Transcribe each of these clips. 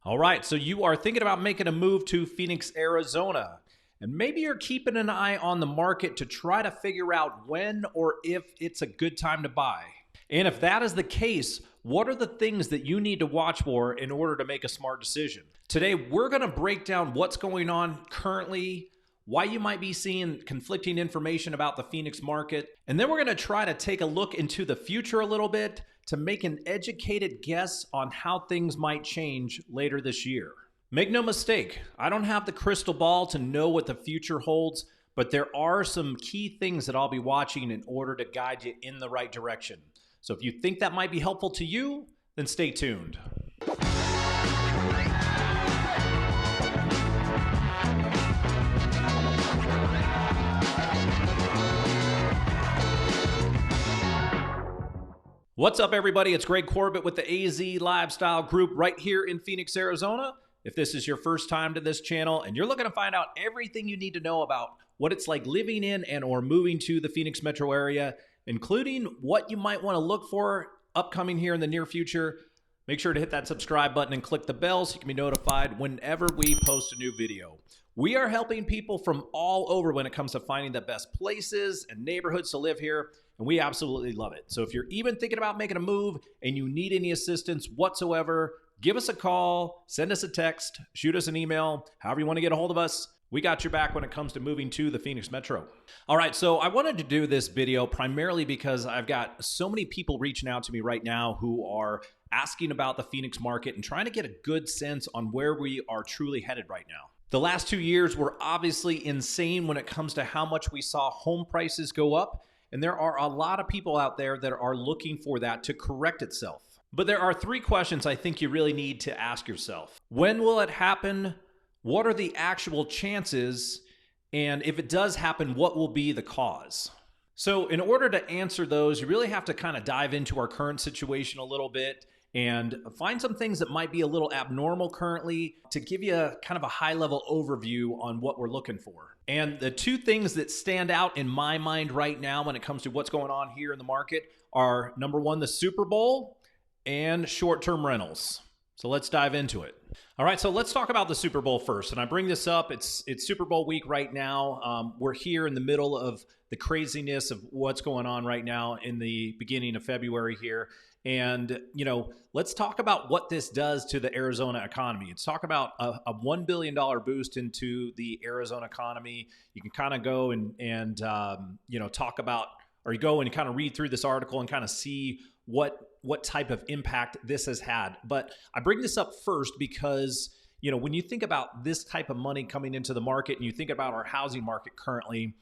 All right, so you are thinking about making a move to Phoenix, Arizona, and maybe you're keeping an eye on the market to try to figure out when or if it's a good time to buy. And if that is the case, what are the things that you need to watch for in order to make a smart decision? Today, we're going to break down what's going on currently, why you might be seeing conflicting information about the Phoenix market, and then we're going to try to take a look into the future a little bit to make an educated guess on how things might change later this year. Make no mistake, I don't have the crystal ball to know what the future holds, but there are some key things that I'll be watching in order to guide you in the right direction. So if you think that might be helpful to you, then stay tuned. What's up, everybody? It's Greg Corbett with the AZ Lifestyle Group right here in Phoenix, Arizona. If this is your first time to this channel and you're looking to find out everything you need to know about what it's like living in and or moving to the Phoenix metro area, including what you might want to look for upcoming here in the near future, make sure to hit that subscribe button and click the bell so you can be notified whenever we post a new video. We are helping people from all over when it comes to finding the best places and neighborhoods to live here, and we absolutely love it. So if you're even thinking about making a move and you need any assistance whatsoever, give us a call, send us a text, shoot us an email, however you want to get a hold of us. We got your back when it comes to moving to the Phoenix metro. All right, so I wanted to do this video primarily because I've got so many people reaching out to me right now who are asking about the Phoenix market and trying to get a good sense on where we are truly headed right now. The last 2 years were obviously insane when it comes to how much we saw home prices go up, and there are a lot of people out there that are looking for that to correct itself. But there are 3 questions I think you really need to ask yourself. When will it happen? What are the actual chances? And if it does happen, what will be the cause? So in order to answer those, you really have to kind of dive into our current situation a little bit and find some things that might be a little abnormal currently to give you a kind of a high-level overview on what we're looking for. And the 2 things that stand out in my mind right now when it comes to what's going on here in the market are, number 1, the Super Bowl and short-term rentals. So let's dive into it. All right, so let's talk about the Super Bowl first. And I bring this up, it's Super Bowl week right now. We're here in the middle of the craziness of what's going on right now in the beginning of February here. And, you know, let's talk about what this does to the Arizona economy. Let's talk about a $1 billion boost into the Arizona economy. You can kind of go and you know, talk about, or you go and kind of read through this article and kind of see what type of impact this has had. But I bring this up first because, you know, when you think about this type of money coming into the market and you think about our housing market currently,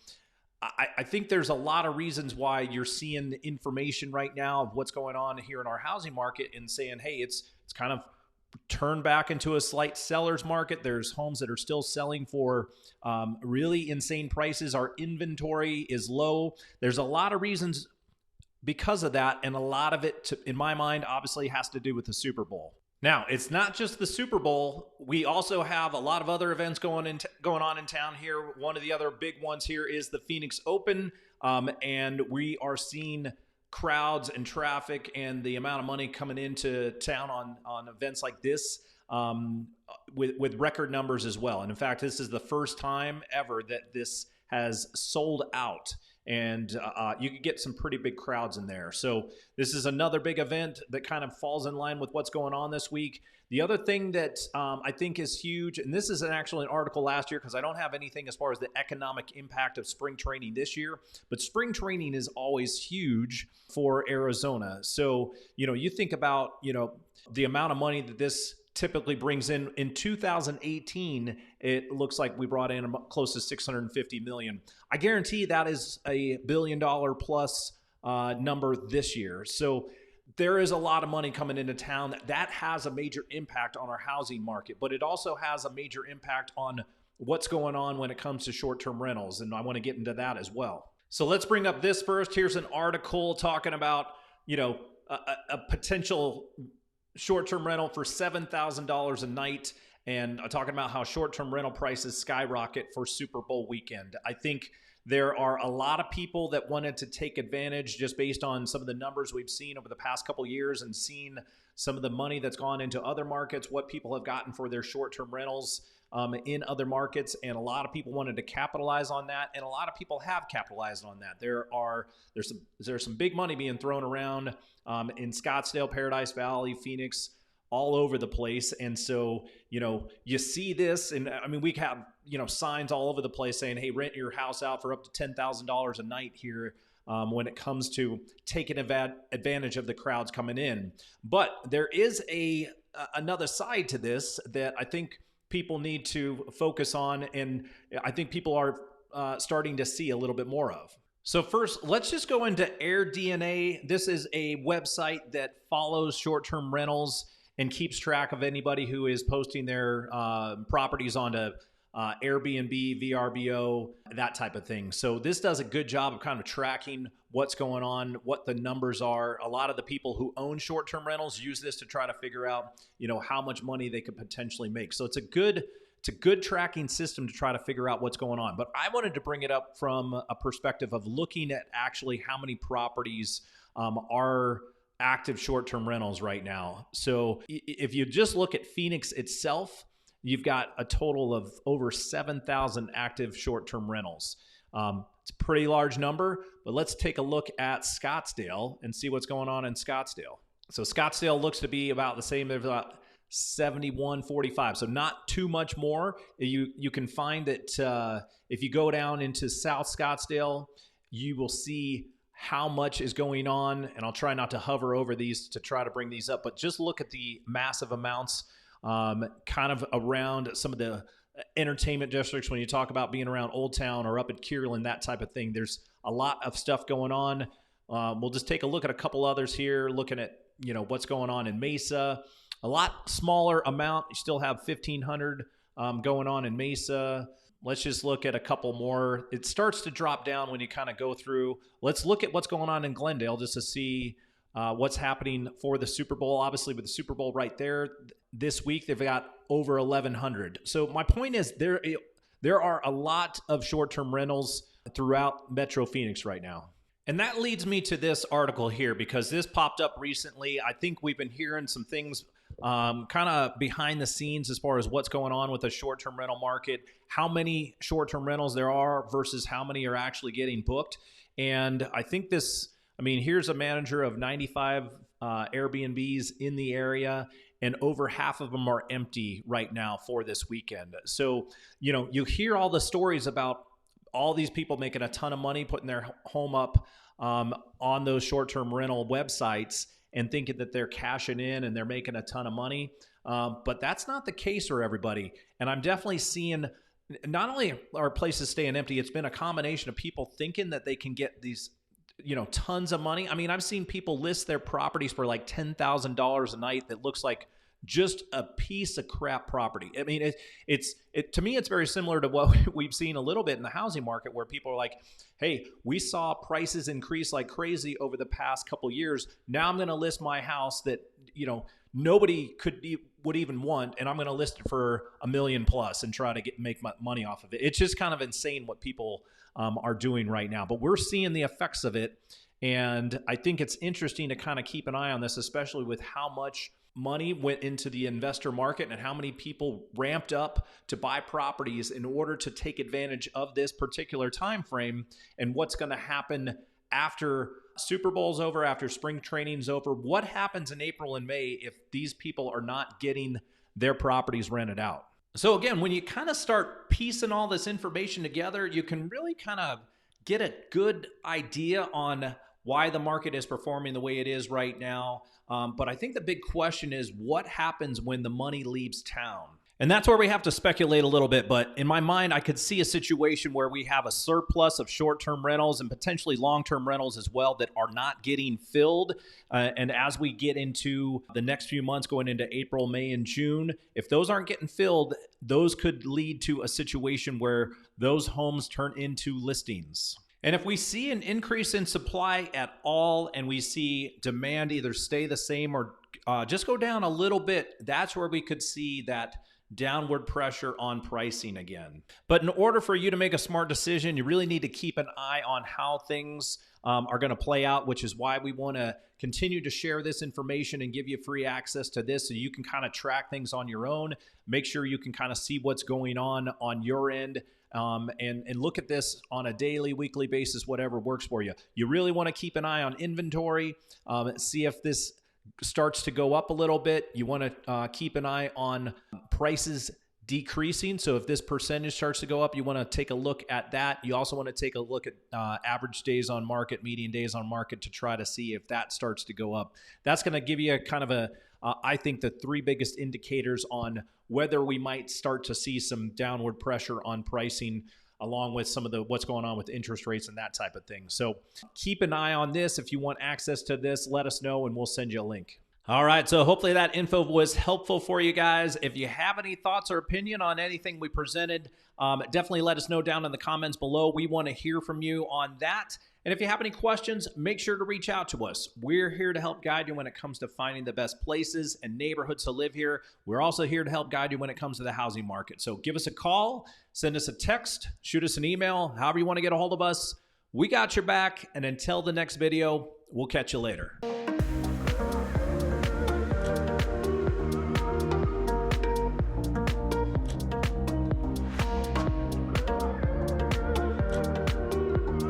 I think there's a lot of reasons why you're seeing information right now of what's going on here in our housing market and saying, hey, it's kind of turned back into a slight seller's market. There's homes that are still selling for really insane prices. Our inventory is low. There's a lot of reasons because of that, and a lot of it, in my mind, obviously has to do with the Super Bowl. Now, it's not just the Super Bowl. We also have a lot of other events going on in town here. One of the other big ones here is the Phoenix Open, and we are seeing crowds and traffic and the amount of money coming into town on events like this with record numbers as well. And in fact, this is the first time ever that this has sold out. And you could get some pretty big crowds in there. So this is another big event that kind of falls in line with what's going on this week. The other thing that I think is huge, and this is actually an article last year because I don't have anything as far as the economic impact of spring training this year, but spring training is always huge for Arizona. So, you know, you think about, you know, the amount of money that this typically brings in 2018, it looks like we brought in close to 650 million. I guarantee that is a $1 billion plus number this year. So there is a lot of money coming into town. That has a major impact on our housing market, but it also has a major impact on what's going on when it comes to short-term rentals. And I want to get into that as well. So let's bring up this first. Here's an article talking about, you know, a potential short-term rental for $7,000 a night, and talking about how short-term rental prices skyrocket for Super Bowl weekend. I think there are a lot of people that wanted to take advantage just based on some of the numbers we've seen over the past couple of years and seen some of the money that's gone into other markets, what people have gotten for their short-term rentals in other markets, and a lot of people wanted to capitalize on that, and a lot of people have capitalized on that. There's some big money being thrown around in Scottsdale, Paradise Valley, Phoenix, all over the place. And so, you see this, and I mean, we have, signs all over the place saying, hey, rent your house out for up to $10,000 a night here when it comes to taking advantage of the crowds coming in. But there is another side to this that I think people need to focus on, and I think people are starting to see a little bit more of. So first, let's just go into AirDNA. This is a website that follows short-term rentals and keeps track of anybody who is posting their properties onto Airbnb, VRBO, that type of thing. So this does a good job of kind of tracking what's going on, what the numbers are. A lot of the people who own short-term rentals use this to try to figure out, how much money they could potentially make. So it's a good tracking system to try to figure out what's going on. But I wanted to bring it up from a perspective of looking at actually how many properties are active short-term rentals right now. So if you just look at Phoenix itself, you've got a total of over 7,000 active short-term rentals. It's a pretty large number, but let's take a look at Scottsdale and see what's going on in Scottsdale. So Scottsdale looks to be about the same. There's about 7145, so not too much more. You can find that if you go down into South Scottsdale, you will see how much is going on, and I'll try not to hover over these to try to bring these up, but just look at the massive amounts kind of around some of the entertainment districts. When you talk about being around Old Town or up at Kierland, that type of thing, there's a lot of stuff going on. We'll just take a look at a couple others here, looking at what's going on in Mesa. A lot smaller amount. You still have 1,500 going on in Mesa. Let's just look at a couple more. It starts to drop down when you kind of go through. Let's look at what's going on in Glendale just to see what's happening for the Super Bowl. Obviously, with the Super Bowl right there this week, they've got over 1,100. So my point is there are a lot of short-term rentals throughout Metro Phoenix right now. And that leads me to this article here, because this popped up recently. I think we've been hearing some things kind of behind the scenes as far as what's going on with the short-term rental market, how many short-term rentals there are versus how many are actually getting booked. And I think here's a manager of 95 Airbnbs in the area, and over half of them are empty right now for this weekend. So, you hear all the stories about all these people making a ton of money, putting their home up on those short-term rental websites and thinking that they're cashing in and they're making a ton of money. But that's not the case for everybody. And I'm definitely seeing not only are places staying empty, it's been a combination of people thinking that they can get these, tons of money. I mean, I've seen people list their properties for like $10,000 a night that looks like just a piece of crap property. I mean, to me, it's very similar to what we've seen a little bit in the housing market, where people are like, hey, we saw prices increase like crazy over the past couple years. Now I'm going to list my house that, nobody would even want, and I'm going to list it for $1 million plus and try to make money off of it. It's just kind of insane what people are doing right now, but we're seeing the effects of it. And I think it's interesting to kind of keep an eye on this, especially with how much money went into the investor market and how many people ramped up to buy properties in order to take advantage of this particular time frame, and what's going to happen after Super Bowl's over, after spring training's over. What happens in April and May if these people are not getting their properties rented out? So again, when you kind of start piecing all this information together, you can really kind of get a good idea on why the market is performing the way it is right now. But I think the big question is, what happens when the money leaves town? And that's where we have to speculate a little bit. But in my mind, I could see a situation where we have a surplus of short-term rentals and potentially long-term rentals as well that are not getting filled. And as we get into the next few months, going into April, May, and June, if those aren't getting filled, those could lead to a situation where those homes turn into listings. And if we see an increase in supply at all, and we see demand either stay the same or just go down a little bit, that's where we could see that downward pressure on pricing again. But in order for you to make a smart decision, you really need to keep an eye on how things are going to play out, which is why we want to continue to share this information and give you free access to this so you can kind of track things on your own. Make sure you can kind of see what's going on your end. And look at this on a daily, weekly basis, whatever works for you. You really want to keep an eye on inventory, see if this starts to go up a little bit. You want to keep an eye on prices decreasing. So if this percentage starts to go up, you want to take a look at that. You also want to take a look at average days on market, median days on market to try to see if that starts to go up. That's going to give you a kind of I think the three biggest indicators on whether we might start to see some downward pressure on pricing, along with some of what's going on with interest rates and that type of thing. So keep an eye on this. If you want access to this, let us know and we'll send you a link. All right, so hopefully that info was helpful for you guys. If you have any thoughts or opinion on anything we presented, definitely let us know down in the comments below. We want to hear from you on that. And if you have any questions, make sure to reach out to us. We're here to help guide you when it comes to finding the best places and neighborhoods to live here. We're also here to help guide you when it comes to the housing market. So give us a call, send us a text, shoot us an email, however you want to get a hold of us. We got your back. And until the next video, we'll catch you later.